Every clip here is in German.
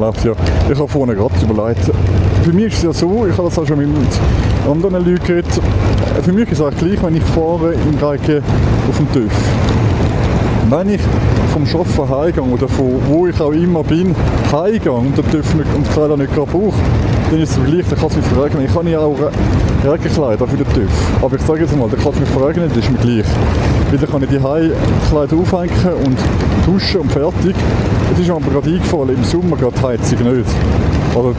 läuft ja. Ich habe vorhin gerade überlegt, für mich ist es ja so, ich habe das auch schon mit anderen Leuten geredet, für mich ist es auch gleich, wenn ich fahre im Regen auf dem TÜV. Wenn ich vom Arbeiten heimgehe oder von wo ich auch immer bin, heimgehe und den TÜV und das Kleid nicht gerade brauche, dann ist es gleich, dann kann es mich verregnen. Ich habe ja auch Regenkleider für den TÜV. Aber ich sage jetzt mal, dann kann es mich verregnen, das ist mir gleich. Weil dann kann ich die Heimkleider aufhängen und duschen und fertig. Es ist mir aber gerade eingefallen, im Sommer geht die Heizung nicht. Also,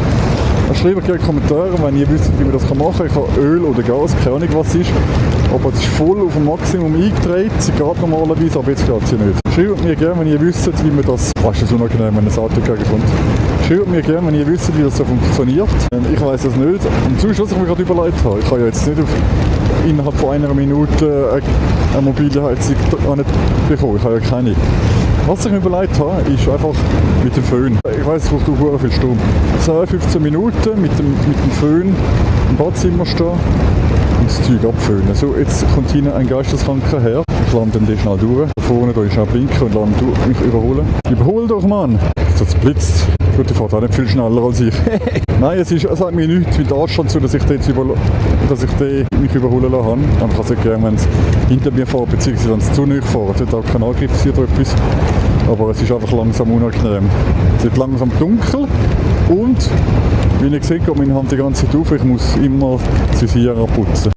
schreibt gerne Kommentare, wenn ihr wisst, wie man das machen kann. Ich habe Öl oder Gas, keine Ahnung was es ist. Aber es ist voll auf dem Maximum eingedreht. Sie geht normalerweise, aber jetzt geht sie nicht. Schreibt mir gerne, wenn ihr wisst, wie man das... Das ist unangenehm, wenn ein Auto entgegenkommt. Schreibt mir gerne, wenn ihr wisst, wie das so funktioniert. Ich weiss das nicht. Und sonst, was ich mir gerade überlegt habe, ich habe ja jetzt nicht innerhalb von einer Minute eine mobile Heizung bekommen. Ich habe ja keine. Was ich mir überlegt habe, ist einfach mit dem Föhn. Ich weiss, es braucht auch viel Strom. 10-15 Minuten mit dem Föhn im Badzimmer stehen und das Zeug abföhnen. So, jetzt kommt hinten ein Geisteskranker her. Ich lande den schnell durch. Da vorne da ist auch blinken und lasse mich überholen. Überhol doch, Mann! Das blitzt. Gut, der fährt auch nicht viel schneller als ich. Nein, es sagt mir nichts, weil der Anstand so, dass ich den mich überholen lassen kann. Dann kann es nicht gerne, wenn es hinter mir fährt, beziehungsweise wenn es zu nahe fährt. Es hat auch keinen Angriff oder etwas. Aber es ist einfach langsam unangenehm. Es wird langsam dunkel und, wie ihr seht, geht meine Hand die ganze Zeit auf. Ich muss immer das Visier abputzen.